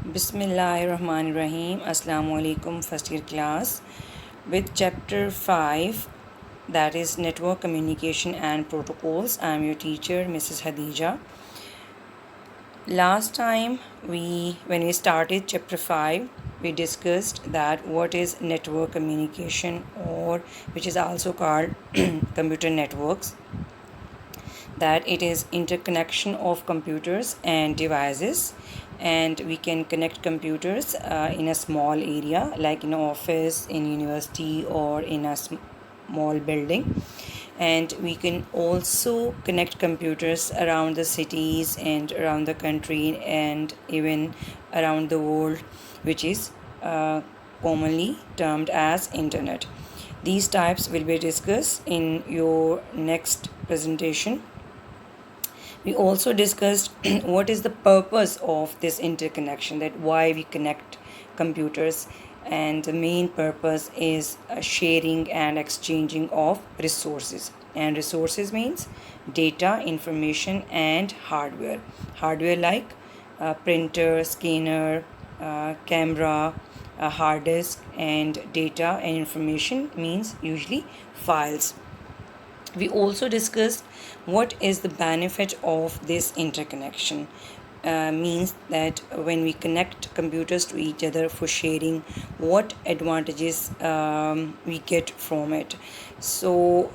Bismillahirrahmanirrahim. Assalamu alaikum, first year class. With chapter 5, that is Network Communication and Protocols, I am your teacher, Mrs. Hadija. Last time, when we started chapter 5, we discussed that what is network communication, or which is also called computer networks, that it is interconnection of computers and devices, and we can connect computers in a small area like in an office, in university, or in a small building. And we can also connect computers around the cities and around the country and even around the world, which is commonly termed as internet. These types will be discussed in your next presentation. We also discussed what is the purpose of this interconnection, that why we connect computers, and the main purpose is sharing and exchanging of resources. And resources means data, information, and hardware. Hardware like printer, scanner, camera, hard disk, and data and information means usually files. We also discussed what is the benefit of this interconnection. Means that when we connect computers to each other for sharing, what advantages we get from it. So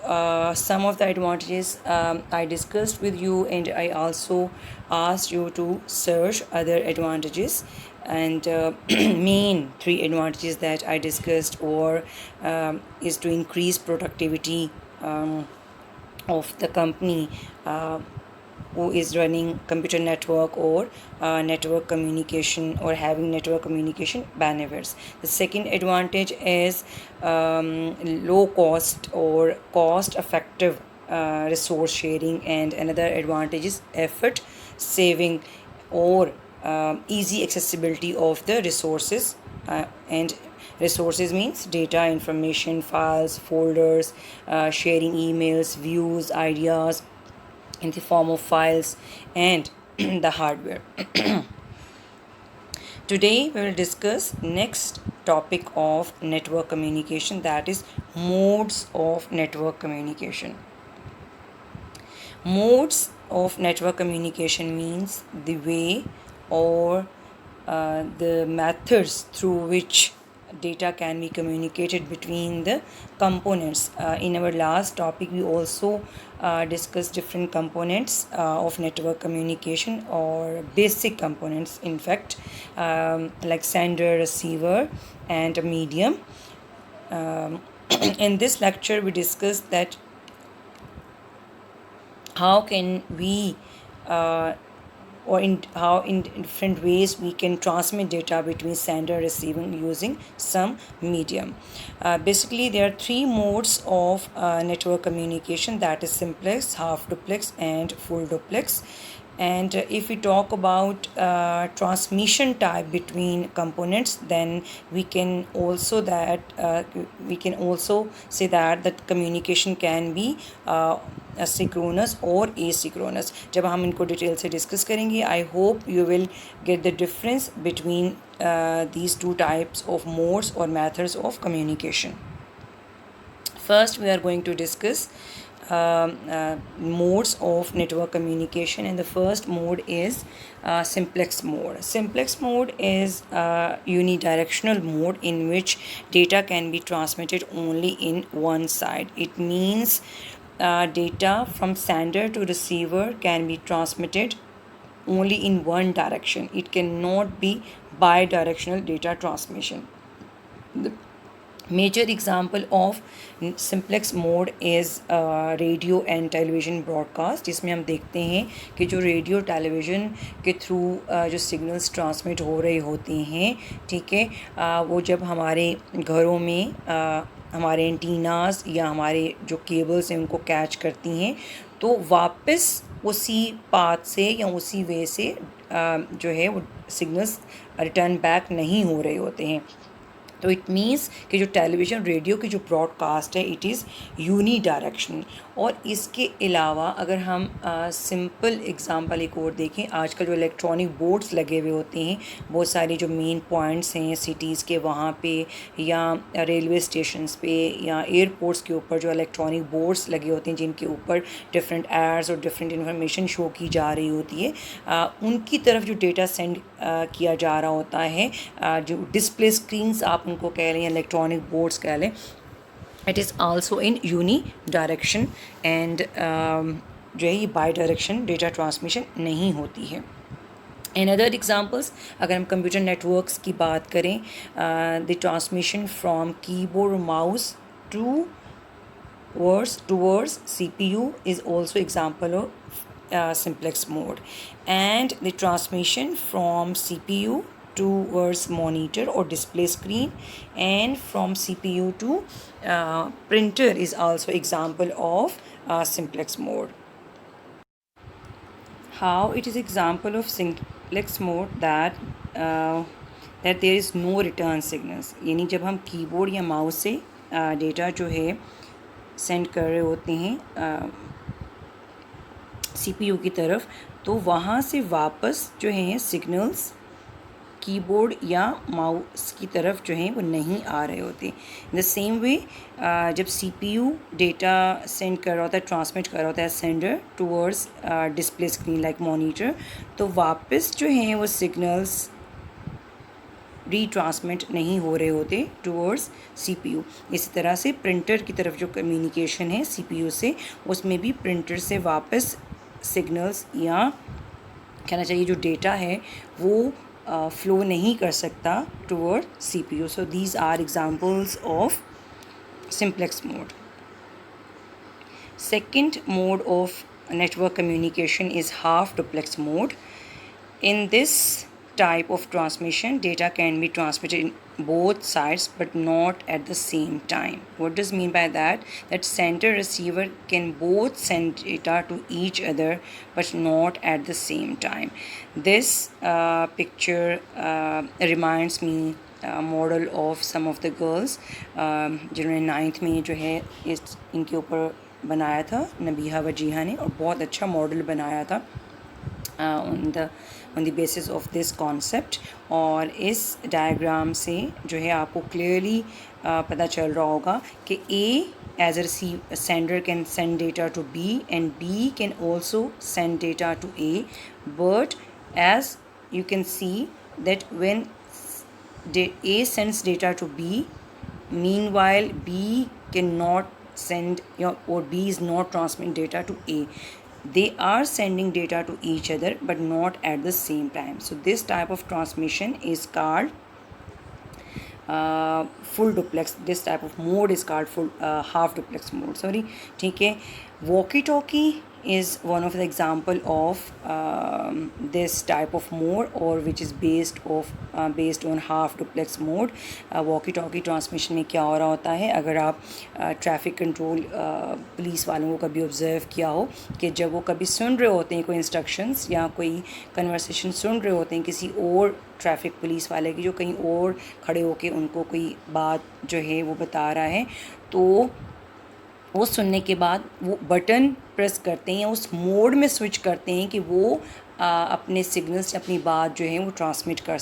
some of the advantages I discussed with you, and I also asked you to search other advantages. And main three advantages that I discussed were is to increase productivity of the company who is running computer network or network communication, or having network communication benefits. The second advantage is low cost or cost effective resource sharing, and another advantage is effort saving or easy accessibility of the resources. And resources means data, information, files, folders, sharing emails, views, ideas in the form of files, and the hardware. Today we will discuss next topic of network communication, that is modes of network communication. Modes of network communication means the way or the methods through which data can be communicated between the components. In our last topic, we also discussed different components of network communication, or basic components, in fact, like sender, receiver, and a medium. In this lecture, we discussed that how can we or in how in different ways we can transmit data between sender and receiving using some medium. Basically, there are three modes of network communication, that is simplex, half duplex, and full duplex. And if we talk about transmission type between components, then we can also say that communication can be synchronous or asynchronous. जब हम इनको detail से discuss करेंगे, I hope you will get the difference between these two types of modes or methods of communication. First, we are going to discuss modes of network communication, and the first mode is simplex mode. Simplex mode is a unidirectional mode in which data can be transmitted only in one side. It means data from sender to receiver can be transmitted only in one direction. It cannot be bidirectional data transmission. The major example of simplex mode is radio and television broadcast, जिसमें हम देखते हैं कि जो radio television के through जो signals transmit हो रहे होते हैं, ठीक है, वो जब हमारे घरों में हमारे एंटीनास या हमारे जो केबल्स हैं उनको कैच करती हैं, तो वापस उसी पाथ से या उसी वे से जो है वो सिग्नल्स रिटर्न बैक नहीं हो रहे होते हैं. तो इट मीन्स कि जो टेलीविज़न रेडियो की जो ब्रॉडकास्ट है इट इज़ यूनी डायरेक्शनल। और इसके अलावा अगर हम सिंपल एग्जांपल एक और देखें, आजकल जो इलेक्ट्रॉनिक बोर्ड्स लगे हुए होते हैं बहुत सारे जो मेन पॉइंट्स हैं सिटीज़ के वहाँ पे या रेलवे स्टेशंस पे या एयरपोर्ट्स के ऊपर जो इलेक्ट्रॉनिक बोर्ड्स लगे होते हैं जिनके ऊपर डिफरेंट एड्स और डिफरेंट इन्फॉर्मेशन शो की जा रही होती है, उनकी तरफ जो डेटा सेंड किया जा रहा होता है, जो डिस्प्ले स्क्रीन्स आप उनको कह लें, इलेक्ट्रॉनिक बोर्ड्स कह लें, it is also in unidirection and जो है ये बाई डायरेक्शन डेटा ट्रांसमिशन नहीं होती है। इन अदर एग्जाम्पल्स अगर हम कंप्यूटर नेटवर्क्स की बात करें, the transmission from keyboard mouse towards CPU is also example of simplex mode, and the transmission from CPU towards monitor or display screen and from CPU to printer is also example of simplex mode. How it is example of simplex mode that there is no return signals, यानी जब हम keyboard या mouse से data जो है send कर रहे होते हैं CPU की तरफ, तो वहाँ से वापस जो है सिग्नल्स कीबोर्ड या माउस की तरफ जो है वो नहीं आ रहे होते। इन द सेम वे जब CPU डेटा सेंड कर रहा होता है, ट्रांसमिट कर रहा होता है sender towards display screen like monitor, तो वापस जो हैं वो सिग्नल्स रीट्रांसमिट नहीं हो रहे होते टूवर्ड्स CPU। इसी तरह से प्रिंटर की तरफ जो कम्युनिकेशन है CPU से, उसमें भी प्रिंटर से वापस सिग्नल्स या कहना चाहिए जो डेटा है वो फ्लो नहीं कर सकता toward CPU। So these are examples of simplex mode. Second mode of network communication is half duplex mode. In this type of transmission, data can be transmitted in both sides but not at the same time. What does mean by that? That sender receiver can both send data to each other but not at the same time. This picture reminds me model of some of the girls जिन्होंने 9th में जो है इनके ऊपर बनाया था नबीहा वजीहा ने, और बहुत अच्छा मॉडल बनाया था on the basis of this concept. और इस डायग्राम से जो है आपको क्लियरली पता चल रहा होगा कि A as a sender can send data to B and B can also send data to A, but as you can see that when A sends data to B, meanwhile B cannot send or B is not transmitting data to A. They are sending data to each other but not at the same time. So this type of transmission is called full duplex. This type of mode is called full half duplex mode. Sorry, ठीक है. Walkie talkie is one of the example of this type of mode, or which is based on half duplex mode. walkie talkie transmission में क्या हो रहा होता है, अगर आप ट्रैफिक कंट्रोल पुलिस वालों को कभी ऑब्ज़र्व किया हो कि जब वो कभी सुन रहे होते हैं कोई इंस्ट्रक्शंस या कोई कन्वर्सेशन सुन रहे होते हैं किसी और ट्रैफिक पुलिस वाले की जो कहीं और खड़े होके उनको कोई बात जो है वो बता रहा है, तो वो सुनने के बाद वो बटन प्रेस करते हैं या उस मोड में स्विच करते हैं कि वो अपने सिग्नल्स से अपनी बात जो है वो ट्रांसमिट कर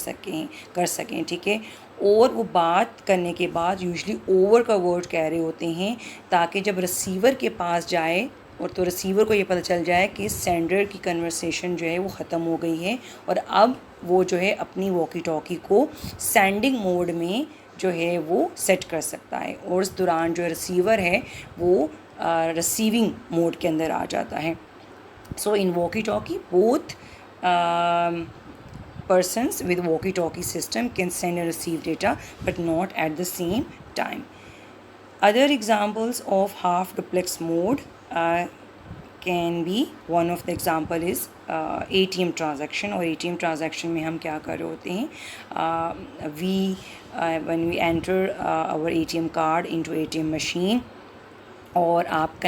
सकें, ठीक है। और वो बात करने के बाद यूजुअली ओवर का वर्ड कह रहे होते हैं ताकि जब रिसीवर के पास जाए और तो रिसीवर को ये पता चल जाए कि सेंडर की कन्वर्सेशन जो है वो ख़त्म हो गई है और अब वो जो है अपनी वॉकी टॉकी को सेंडिंग मोड में जो है वो सेट कर सकता है, और इस दौरान जो रिसीवर है वो रिसीविंग मोड के अंदर आ जाता है। So in walkie talkie both persons with walkie-talkie system can send and receive data but not at the same time. Other examples of half duplex mode can be, one of the example is ATM transaction, और ATM transaction में हम क्या कर रहे होते हैं, when we enter our ATM card into ATM machine, और आप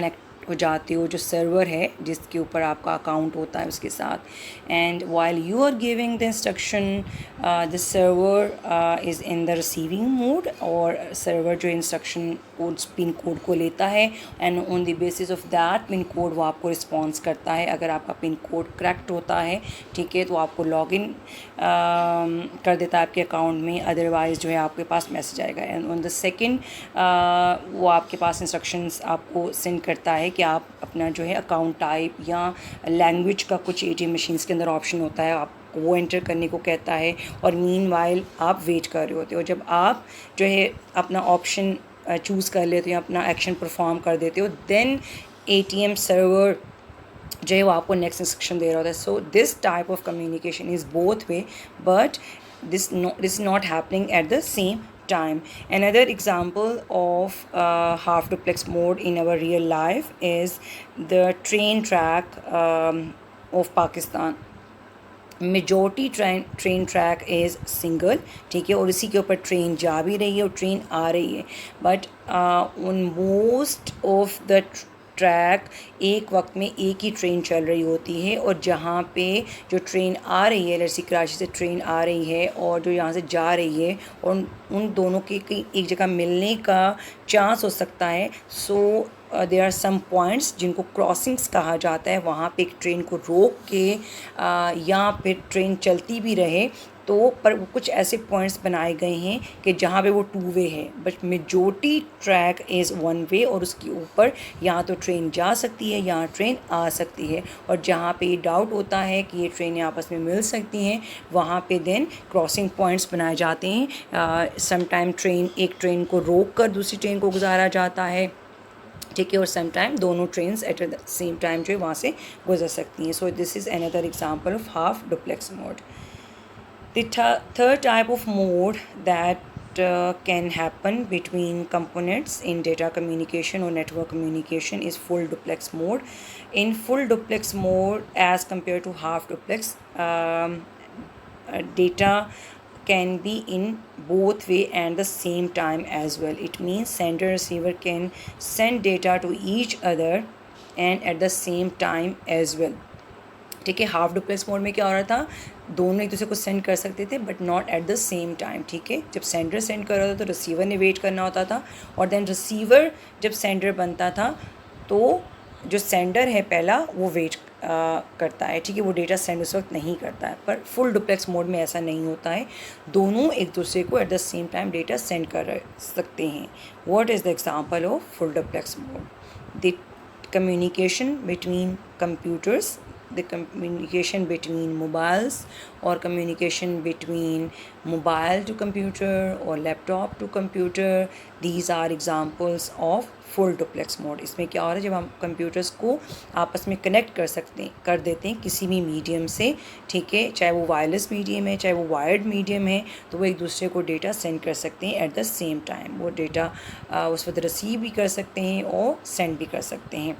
हो जाते हो जो सर्वर है जिसके ऊपर आपका अकाउंट होता है उसके साथ। And while you are giving the instruction the server is in the receiving mode, और सर्वर जो इंस्ट्रक्शन कोड पिन कोड को लेता है and on the basis of that pin code वो आपको रिस्पॉन्स करता है। अगर आपका पिन कोड करेक्ट होता है, ठीक है, तो आपको लॉगिन कर देता है आपके अकाउंट में, अदरवाइज़ जो है आपके पास मैसेज आएगा। एंड ऑन द सेकेंड वो आपके पास इंस्ट्रक्शंस आपको सेंड करता है कि आप अपना जो है अकाउंट टाइप या लैंग्वेज का कुछ ATM मशीन्स के अंदर ऑप्शन होता है, आप वो एंटर करने को कहता है, और मीनवाइल आप वेट कर रहे होते हो। जब आप जो है अपना ऑप्शन चूज़ कर लेते हो या अपना एक्शन परफॉर्म कर देते हो, देन ATM सर्वर जो है वो आपको नेक्स्ट इंस्ट्रक्शन दे रहा होता है। So this type of communication is both way, but this not happening at the same time. Another example of half duplex mode in our real life is the train track of Pakistan. Majority train track is single, ठीक है, और इसी के ऊपर train जा भी रही है और ट्रेन आ रही है, but on most of the track एक वक्त में एक ही ट्रेन चल रही होती है, और जहाँ पे जो ट्रेन आ रही है, जैसे कराची से ट्रेन आ रही है और जो यहाँ से जा रही है, और उन दोनों के एक जगह मिलने का चांस हो सकता है। So there are some points जिनको क्रॉसिंग्स कहा जाता है, वहाँ पे एक ट्रेन को रोक के या फिर ट्रेन चलती भी रहे तो पर कुछ ऐसे पॉइंट्स बनाए गए हैं कि जहाँ पे वो 2 वे है, बट मेजॉरिटी ट्रैक इज़ 1 वे, और उसके ऊपर यहाँ तो ट्रेन जा सकती है, यहाँ ट्रेन आ सकती है, और जहाँ पे ये डाउट होता है कि ये ट्रेनें आपस में मिल सकती हैं, वहाँ पे देन क्रॉसिंग पॉइंट्स बनाए जाते हैं। सम टाइम एक ट्रेन को रोक कर दूसरी ट्रेन को गुजारा जाता है, ठीक है, और सम टाइम दोनों trains eight the same time जो है वहाँ से गुजर सकती हैं। So this is another example of half duplex mode. The third type of mode that can happen between components in data communication or network communication is full duplex mode. In full duplex mode, as compared to half duplex, data can be in both way and the same time as well. It means sender receiver can send data to each other and at the same time as well. ठीक है, half duplex mode में क्या हो रहा था, दोनों एक दूसरे को सेंड कर सकते थे but not at the same time, ठीक है। जब सेंडर सेंड कर रहा था तो रिसीवर ने वेट करना होता था, और देन रिसीवर जब सेंडर बनता था तो जो सेंडर है पहला वो वेट करता है, ठीक है, वो डेटा सेंड उस वक्त नहीं करता है। पर फुल डुप्लेक्स मोड में ऐसा नहीं होता है, दोनों एक दूसरे को eight the same time data send कर सकते हैं। What is the example of full duplex mode? The communication between computers, the communication between mobiles or communication between mobile to computer or laptop to computer, these are examples of full duplex mode. इसमें क्या हो रहा है, जब हम computers को आपस में कनेक्ट कर देते हैं किसी भी मीडियम से, ठीक है, चाहे वो वायरलेस मीडियम है चाहे वो वायर्ड मीडियम है, तो वो एक दूसरे को डेटा सेंड कर सकते हैं एट द सेम टाइम। वो डेटा उस वक्त रिसीव भी कर सकते हैं और सेंड भी कर सकते हैं,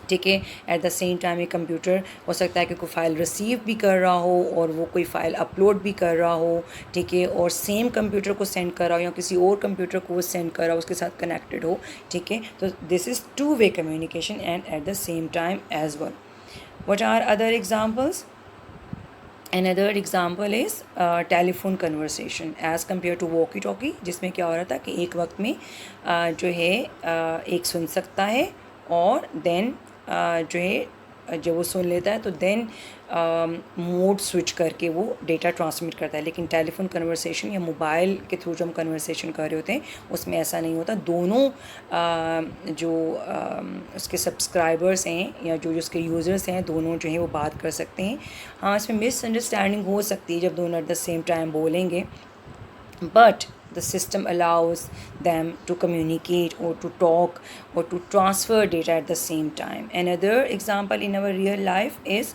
ठीक है। एट द सेम टाइम एक कंप्यूटर हो सकता है कि कोई फ़ाइल रिसीव भी कर रहा हो और वो कोई फ़ाइल अपलोड भी कर रहा हो, ठीक है, और सेम कंप्यूटर को सेंड कर रहा हो या किसी और कंप्यूटर को वो सेंड कर रहा हो, उसके साथ कनेक्टेड हो, ठीक है। तो this is 2 way communication and at the same time as well. What are other examples? Another example is telephone conversation as compare to walkie talkie, जिसमें क्या हो रहा था कि एक वक्त में जो है एक सुन सकता है और देन जो है जब वो सुन लेता है तो देन मोड स्विच करके वो डेटा ट्रांसमिट करता है। लेकिन टेलीफोन कन्वर्सेशन या मोबाइल के थ्रू जो हम कन्वर्सेशन कर रहे होते हैं उसमें ऐसा नहीं होता, दोनों जो उसके सब्सक्राइबर्स हैं या जो उसके यूज़र्स हैं दोनों जो है वो बात कर सकते हैं। हाँ, इसमें मिसअंडरस्टैंडिंग हो सकती है जब दोनों एट द सेम टाइम बोलेंगे, but the system allows them to communicate or to talk or to transfer data at the same time. Another example in our real life is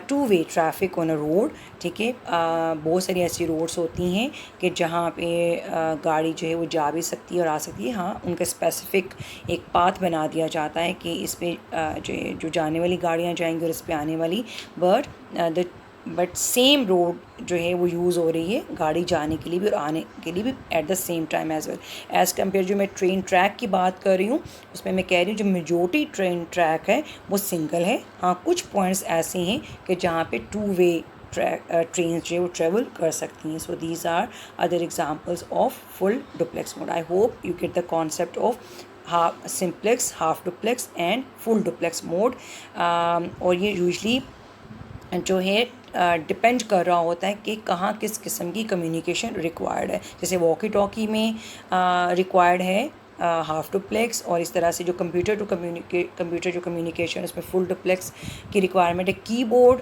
two-way traffic on a road, ठीक है। बहुत सारी ऐसी roads होती हैं कि जहाँ पे गाड़ी जो है वो जा भी सकती है और आ सकती है। हाँ, उनका स्पेसिफिक एक पाथ बना दिया जाता है कि इस पे जो जाने वाली गाड़ियाँ जाएंगी और इस पे आने वाली, but the but same road जो है वो यूज़ हो रही है गाड़ी जाने के लिए भी और आने के लिए भी at the same time as well as compare. जो मैं ट्रेन ट्रैक की बात कर रही हूँ उसमें मैं कह रही हूँ जो मेजॉरिटी ट्रेन ट्रैक है वो सिंगल है। हाँ, कुछ पॉइंट्स ऐसे हैं कि जहाँ पे टू वे ट्रेन जो है वो ट्रेवल कर सकती हैं। So these are other examples of full duplex mode. I hope you get the concept of half simplex, half duplex and full duplex mode. और ये यूजली जो है डिपेंड कर रहा होता है कि कहाँ किस किस्म की कम्युनिकेशन रिक्वायर्ड है। जैसे वॉकी टॉकी में रिक्वायर्ड है हाफ डुप्लेक्स, और इस तरह से जो कंप्यूटर जो कम्युनिकेशन उसमें फुल डुप्लेक्स की रिक्वायरमेंट है। Keyboard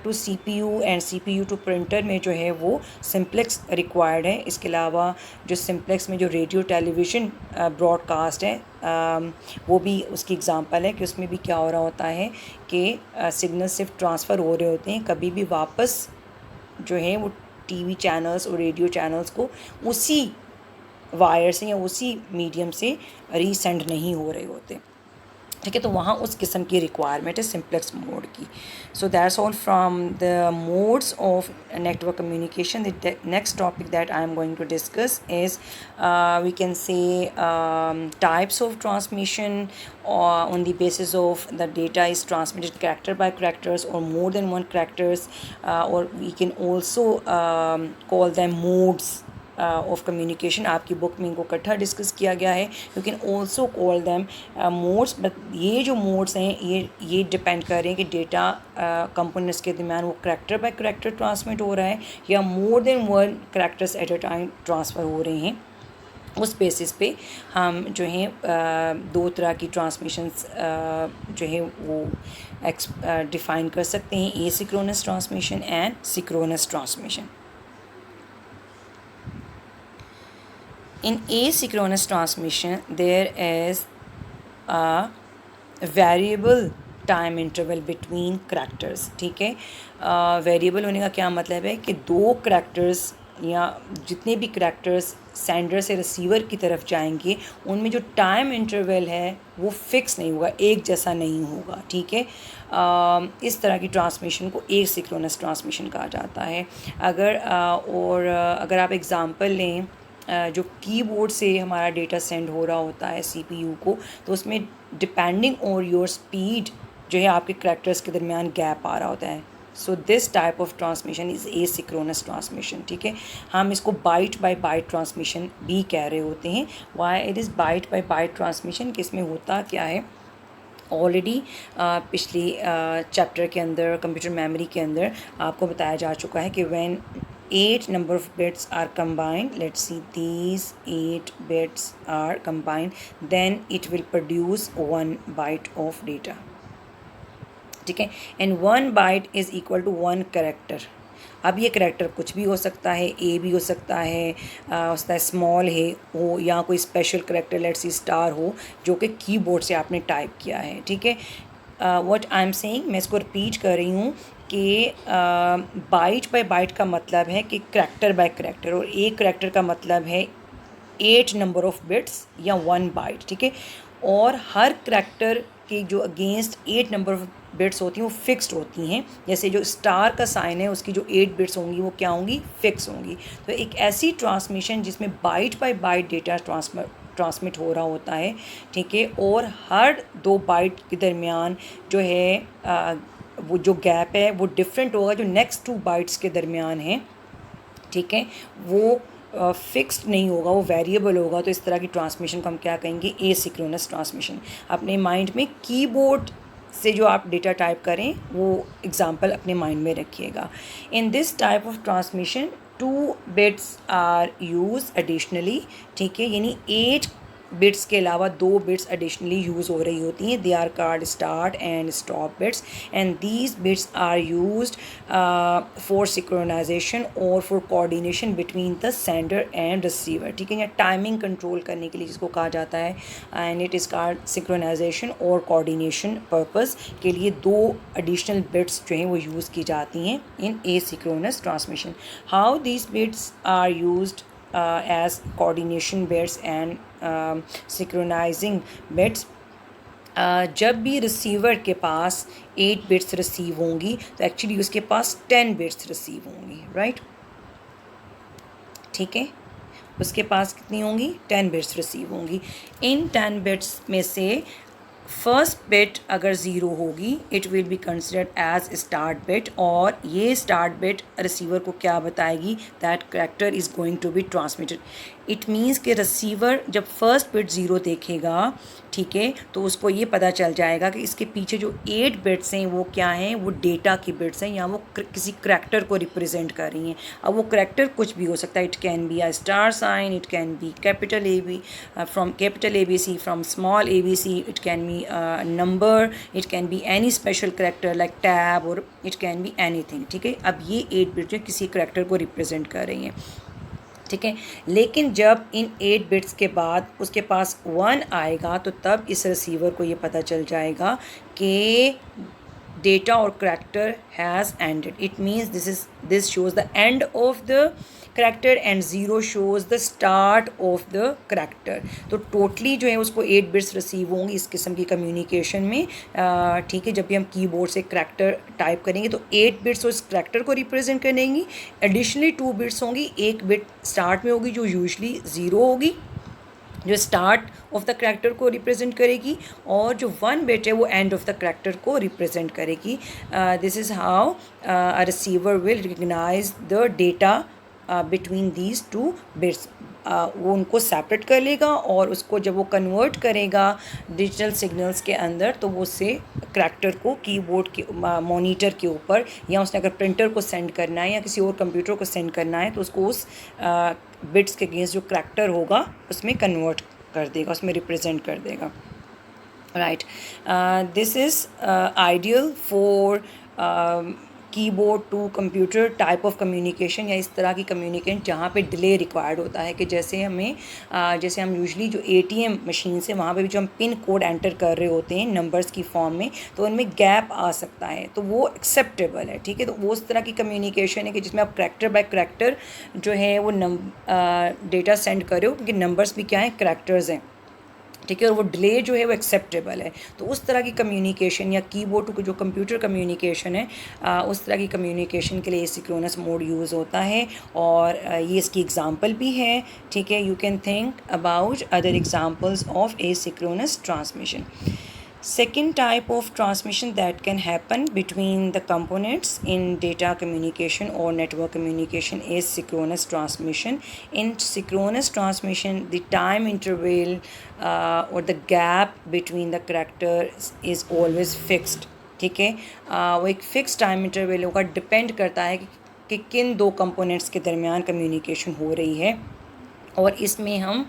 to CPU and CPU to printer में जो है वो सिंप्लेक्स रिक्वायर्ड है। इसके अलावा जो सिंप्लेक्स में जो रेडियो टेलीविज़न ब्रॉडकास्ट है वो भी उसकी एग्ज़ाम्पल है कि उसमें भी क्या हो रहा होता है कि सिग्नल सिर्फ ट्रांसफ़र हो रहे होते हैं, कभी भी वापस जो है वो टीवी चैनल्स और रेडियो चैनल्स को उसी वायर से या उसी मीडियम से रीसेंड नहीं हो रहे होते। ठीक है, तो वहाँ उस किस्म की रिक्वायरमेंट है सिंप्लेक्स मोड की। So that's all from the modes of network communication. The next topic that I am going to discuss is we can say types of transmission on the basis of the data is transmitted character by characters or more than one characters, or we can also call them modes of communication. आपकी book में इनको इकट्ठा discuss किया गया है। You can also call them modes, but ये जो modes हैं ये डिपेंड कर रहे हैं कि डेटा कंपोनेंट्स के दरमियान वो करैक्टर बाय करैक्टर ट्रांसमिट हो रहा है या more than one characters at a time transfer हो रहे हैं। उस बेसिस पे हम जो हैं दो तरह की ट्रांसमिशंस जो है वो डिफ़ाइन कर सकते हैं, asynchronous transmission and synchronous transmission. In asynchronous transmission, there is a variable time interval between characters. ठीक है, वेरिएबल होने का क्या मतलब है कि दो करैक्टर्स या जितने भी करैक्टर्स सेंडर से रिसीवर की तरफ जाएंगे उनमें जो टाइम इंटरवल है वो फिक्स नहीं होगा, एक जैसा नहीं होगा। ठीक है, इस तरह की ट्रांसमिशन को एसिंक्रोनस ट्रांसमिशन कहा जाता है। अगर आप एग्ज़ाम्पल लें जो कीबोर्ड से हमारा डेटा सेंड हो रहा होता है सीपीयू को, तो उसमें डिपेंडिंग ऑन योर स्पीड जो है आपके करैक्टर्स के दरमियान गैप आ रहा होता है। So this type of transmission is asynchronous transmission. ठीक है, हम इसको बाइट बाय बाइट ट्रांसमिशन भी कह रहे होते हैं। Why it is byte by byte transmission कि इसमें होता क्या है, ऑलरेडी पिछली चैप्टर के अंदर कंप्यूटर मेमोरी के अंदर आपको बताया जा चुका है कि when 8 number of bits are combined, let's see, these 8 bits are combined, then it will produce 1 byte of data. ठीक है, and 1 byte is equal to 1 character. अब ये करैक्टर कुछ भी हो सकता है, ए भी हो सकता है स्मॉल है हो, या कोई special character let's see star हो जो कि कीबोर्ड से आपने टाइप किया है। ठीक है, व्हाट आई एम सेइंग, मैं इसको रिपीट कर रही हूँ कि बाइट बाय बाइट का मतलब है कि करैक्टर बाय करैक्टर, और एक करैक्टर का मतलब है 8 नंबर ऑफ बिट्स या 1 बाइट। ठीक है, और हर करैक्टर के जो अगेंस्ट 8 नंबर ऑफ बिट्स होती हैं वो फिक्स्ड होती हैं। जैसे जो स्टार का साइन है उसकी जो 8 बिट्स होंगी वो क्या होंगी, फिक्स होंगी। तो एक ऐसी ट्रांसमिशन जिसमें byte by byte data transmit हो रहा होता है। ठीक है, और हर 2 बाइट के दरमियान जो है वो जो गैप है वो डिफरेंट होगा जो नेक्स्ट 2 बाइट्स के दरमियान है। ठीक है, वो फिक्स्ड नहीं होगा, वो वेरिएबल होगा। तो इस तरह की ट्रांसमिशन को हम क्या कहेंगे, एसिंक्रोनस ट्रांसमिशन। अपने माइंड में कीबोर्ड से जो आप डेटा टाइप करें वो एग्जांपल अपने माइंड में रखिएगा। In this type of transmission 2 bits are use additionally. ठीक है, यानी 8 बिट्स के अलावा 2 बिट्स एडिशनली यूज़ हो रही होती हैं। They are called start and stop bits, and these bits are used for synchronization और for coordination between the sender and receiver. ठीक है, या टाइमिंग कंट्रोल करने के लिए जिसको कहा जाता है, and it is called synchronization और कोऑर्डिनेशन पर्पस के लिए 2 एडिशनल बिट्स जो हैं वो यूज़ की जाती हैं in asynchronous transmission. How these bits are used as coordination bits and synchronizing bits, जब भी रिसीवर के पास 8 बिट्स रिसीव होंगी तो एक्चुअली उसके पास 10 बिट्स रिसीव होंगी, राइट। ठीक है, उसके पास कितनी होंगी, 10 बिट्स रिसीव होंगी। इन 10 बिट्स में से फर्स्ट बिट अगर ज़ीरो होगी it will be considered as start bit, और ये स्टार्ट बिट रिसीवर को क्या बताएगी, that character is going to be transmitted. It means कि रिसीवर जब फर्स्ट बिट ज़ीरो देखेगा, ठीक है, तो उसको ये पता चल जाएगा कि इसके पीछे जो 8 बिट्स हैं वो क्या हैं, वो डेटा की बिट्स हैं या वो किसी करैक्टर को रिप्रेजेंट कर रही हैं। अब वो करैक्टर कुछ भी हो सकता है, it can be a star sign, it can be capital A B from capital A B C, from small A B C, it can be number, it can be any special character like tab, और it can be anything. ठीक है, अब ये 8 bits जो किसी character को represent कर रही हैं। ठीक है, लेकिन जब इन 8 बिट्स के बाद उसके पास 1 आएगा तो तब इस रिसीवर को ये पता चल जाएगा कि डेटा और character has ended. It means this shows the end of the character and zero shows the start of the character. तो टोटली जो है उसको 8 बिट्स रिसीव होंगी इस किस्म की कम्युनिकेशन में। ठीक है, जब भी हम कीबोर्ड से करैक्टर टाइप करेंगे तो 8 बिट्स उस करैक्टर को रिप्रेजेंट करेंगी, एडिशनली 2 बिट्स होंगी, एक बिट स्टार्ट में होगी जो यूजली ज़ीरो होगी, जो स्टार्ट ऑफ द करैक्टर को रिप्रेजेंट करेगी, और जो 1 बिट है वो एंड ऑफ द करैक्टर को रिप्रेजेंट करेगी। This is how a receiver will recognize the data between these 2 bits. वो उनको सेपरेट कर लेगा और उसको जब वो कन्वर्ट करेगा डिजिटल सिग्नल्स के अंदर तो वो उससे करैक्टर को कीबोर्ड के मॉनिटर के ऊपर, या उसने अगर प्रिंटर को सेंड करना है या किसी और कंप्यूटर को सेंड करना है तो उसको उस बिट्स के अगेंस्ट जो करैक्टर होगा उसमें कन्वर्ट कर देगा, उसमें रिप्रेजेंट कर देगा, right. This is ideal for keyboard to computer type of communication, या इस तरह की कम्युनिकेशन जहाँ पे डिले रिक्वायर्ड होता है कि जैसे हम यूजुअली जो ATM मशीन से वहाँ पे भी जो हम पिन कोड एंटर कर रहे होते हैं नंबर्स की फॉर्म में, तो उनमें गैप आ सकता है, तो वो एक्सेप्टेबल है। ठीक है, तो वो उस तरह की कम्युनिकेशन है कि जिसमें आप करैक्टर बाय करैक्टर जो है वो डेटा सेंड कर रहे हो, क्योंकि नंबर्स भी क्या हैं, करैक्टर्स हैं। ठीक है, और वो डिले जो है वो एक्सेप्टेबल है। तो उस तरह की कम्युनिकेशन या कीबोर्ड टू जो कंप्यूटर कम्युनिकेशन है, उस तरह की कम्युनिकेशन के लिए एसिंक्रोनस मोड यूज़ होता है, और ये इसकी एग्जांपल भी है। ठीक है, you can think about other examples of asynchronous transmission. Second type of transmission that can happen between the components in data communication or network communication is synchronous transmission. In synchronous transmission, the time interval or the gap between the characters is always fixed. ठीक है, वो एक fix time interval होगा, depend करता है कि किन दो कंपोनेंट्स के दरमियान कम्युनिकेशन हो रही है, और इसमें हम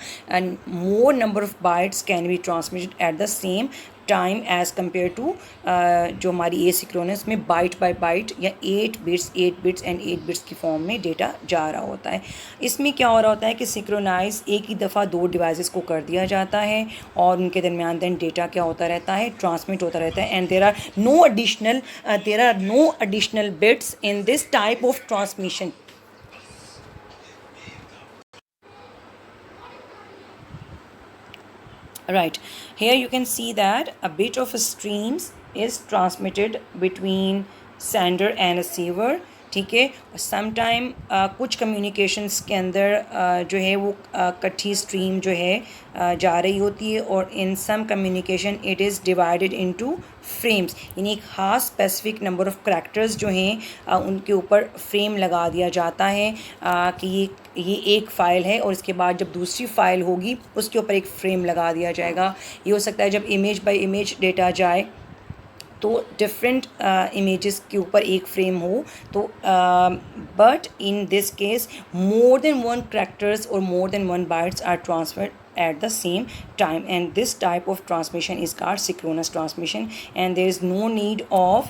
more number of bytes can be transmitted at the same time as compare to जो हमारी एसिंक्रोनस में बाइट बाय बाइट या 8 बिट्स एंड 8 बिट्स की फॉर्म में डेटा जा रहा होता है। इसमें क्या हो रहा होता है कि सिंक्रोनाइज एक ही दफ़ा 2 डिवाइसेस को कर दिया जाता है, और उनके दरमियान देन डेटा क्या होता रहता है, ट्रांसमिट होता रहता है, and there are no additional bits in this type of transmission. Right, here you can see that a bit of streams is transmitted between sender and receiver. ठीक है, समटाइम कुछ कम्युनिकेशंस के अंदर जो है वो कट्ठी स्ट्रीम जो है जा रही होती है, और in some communication it is divided into frames, यानी एक ख़ास स्पेसिफिक नंबर ऑफ़ करैक्टर्स जो हैं उनके ऊपर फ्रेम लगा दिया जाता है कि ये एक फ़ाइल है, और इसके बाद जब दूसरी फ़ाइल होगी उसके ऊपर एक फ्रेम लगा दिया जाएगा। ये हो सकता है जब इमेज बाय इमेज डेटा जाए तो डिफरेंट इमेजेस के ऊपर एक फ्रेम हो, तो but in this case more than 1 characters और more than 1 bytes are transferred at the same time, and this type of transmission is called synchronous transmission, and there is no need of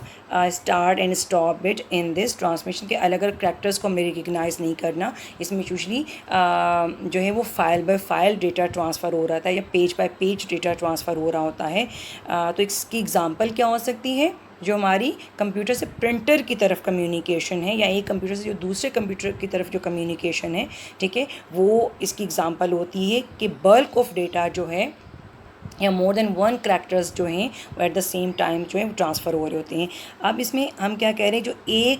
start and stop bit in this transmission के अलग अलग characters को हमें recognise नहीं करना। इसमें usually जो है वो file by file data transfer हो रहा था या page bye page data transfer हो रहा होता है। तो इसकी एग्जांपल क्या हो सकती है, जो हमारी कंप्यूटर से प्रिंटर की तरफ कम्युनिकेशन है, या एक कंप्यूटर से जो दूसरे कंप्यूटर की तरफ जो कम्युनिकेशन है, ठीक है, वो इसकी एग्जांपल होती है कि बल्क ऑफ डेटा जो है या मोर देन वन करैक्टर्स जो हैं वो एट द सेम टाइम जो है वो ट्रांसफ़र हो रहे होते हैं। अब इसमें हम क्या कह रहे हैं, जो एक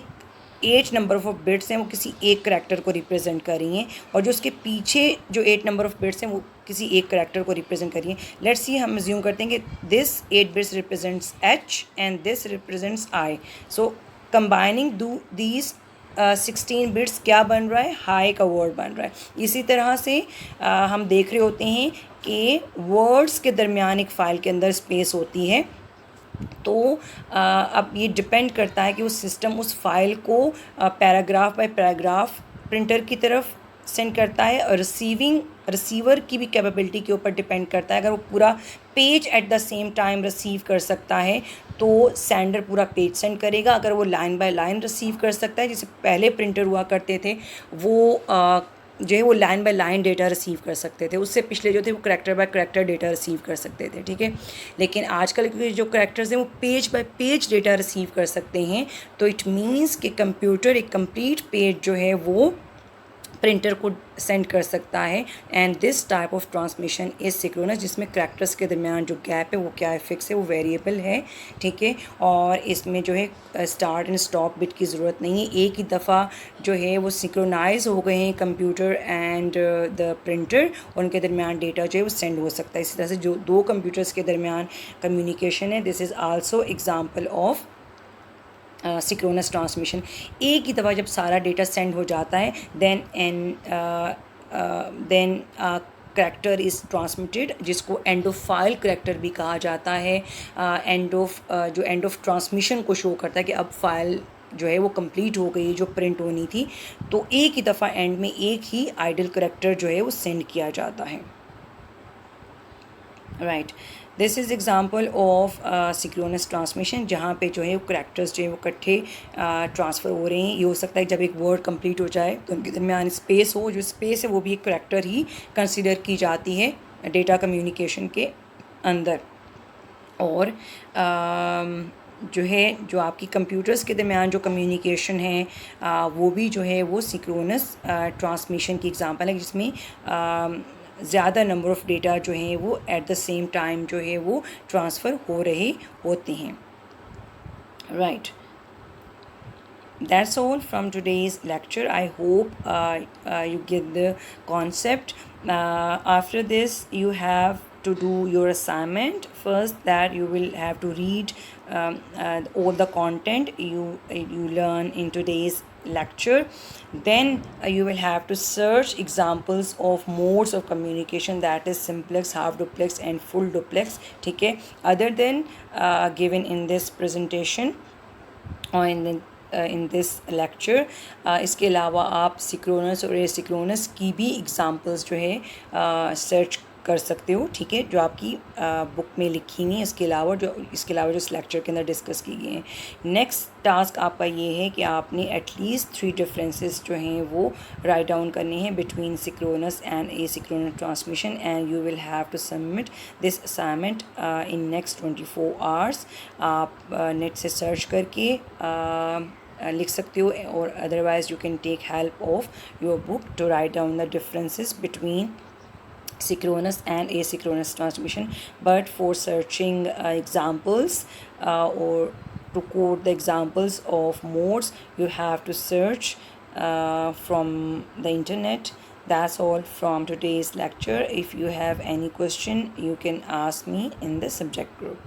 8 नंबर ऑफ बिट्स हैं वो किसी एक करैक्टर को रिप्रेजेंट कर रही हैं, और जो उसके पीछे जो 8 नंबर ऑफ बिट्स हैं वो किसी एक करैक्टर को रिप्रेजेंट कर रही हैं। लेट्स सी, हम अज्यूम करते हैं कि this 8 bits represents H and this represents I. So combining these 16 bits क्या बन रहा है, हाई का वर्ड बन रहा है। इसी तरह से हम देख रहे होते हैं कि वर्ड्स के दरमियान एक फ़ाइल के अंदर स्पेस होती है, तो अब ये डिपेंड करता है कि उस सिस्टम उस फाइल को पैराग्राफ बाय पैराग्राफ प्रिंटर की तरफ सेंड करता है, और रिसीवर की भी कैपेबिलिटी के ऊपर डिपेंड करता है। अगर वो पूरा page eight the same time receive कर सकता है तो सेंडर पूरा पेज सेंड करेगा। अगर वो लाइन बाय लाइन रिसीव कर सकता है, जैसे पहले प्रिंटर हुआ करते थे, वो जो है वो line by line data receive कर सकते थे। उससे पिछले जो थे वो character by character data receive कर सकते थे, ठीक है। लेकिन आजकल के जो करैक्टर्स हैं वो page bye page data receive कर सकते हैं। तो इट मीन्स कि कंप्यूटर एक कंप्लीट पेज जो है वो प्रिंटर को सेंड कर सकता है। And this type of transmission is synchronous, जिसमें करैक्टर्स के दरमियान जो गैप है वो क्या है, फिक्स है, वो वेरिएबल है, ठीक है। और इसमें जो है स्टार्ट एंड स्टॉप बिट की ज़रूरत नहीं है। एक ही दफ़ा जो है वो सिंक्रोनाइज हो गए हैं कंप्यूटर एंड द प्रिंटर, उनके दरमियान डेटा जो है वो सेंड हो सकता है। इसी तरह से जो दो कंप्यूटर्स के दरमियान कम्युनिकेशन है, this is also example of synchronous transmission. एक ही दफ़ा जब सारा डेटा सेंड हो जाता है, देन करैक्टर इज़ ट्रांसमिटेड, जिसको एंड ऑफ फाइल करैक्टर भी कहा जाता है। जो एंड ऑफ ट्रांसमिशन को शो करता है कि अब फाइल जो है वो कंप्लीट हो गई, जो प्रिंट होनी थी। तो एक ही दफ़ा एंड में एक ही आइडल करैक्टर जो है वो सेंड किया जाता है, right. This is example of synchronous transmission, जहाँ पे जो है वो करैक्टर्स जो है वो इकट्ठे ट्रांसफ़र हो रहे हैं। ये हो सकता है जब एक वर्ड कंप्लीट हो जाए तो उनके दरमियान स्पेस हो, जो स्पेस है वो भी एक करैक्टर ही कंसिडर की जाती है डेटा कम्युनिकेशन के अंदर। और जो है जो आपकी कंप्यूटर्स के दरमियान जो कम्युनिकेशन है वो भी जो है वो सिंक्रोनस ट्रांसमिशन की एग्जांपल है, जिसमें ज़्यादा नंबर ऑफ़ डेटा जो हैं वो एट द सेम टाइम जो है वो ट्रांसफ़र हो रहे होते हैं, right. That's all from today's lecture. I hope you get the concept. After this, you have to do your assignment. First, that you will have to read all the content you learn in today's lecture. Then you will have to search examples of modes of communication, that is simplex, half duplex and full duplex, ठीक है, other than given in this presentation or in this lecture. इसके अलावा आप synchronous और asynchronous की भी examples जो है सर्च कर सकते हो, ठीक है, जो आपकी बुक में लिखी हुई हैं। इसके अलावा जो इस लेक्चर के अंदर डिस्कस की गई हैं। नेक्स्ट टास्क आपका ये है कि आपने एटलीस्ट 3 डिफरेंसेस जो हैं वो राइट डाउन करने हैं between synchronous and asynchronous transmission, and you will have to submit this assignment in next 24 hours. आप नेट से सर्च करके लिख सकते हो, और otherwise you can take help of your book to write down the differences between synchronous and asynchronous transmission. But for searching examples or to quote the examples of modes, you have to search from the internet. That's all from today's lecture. If you have any question, you can ask me in the subject group.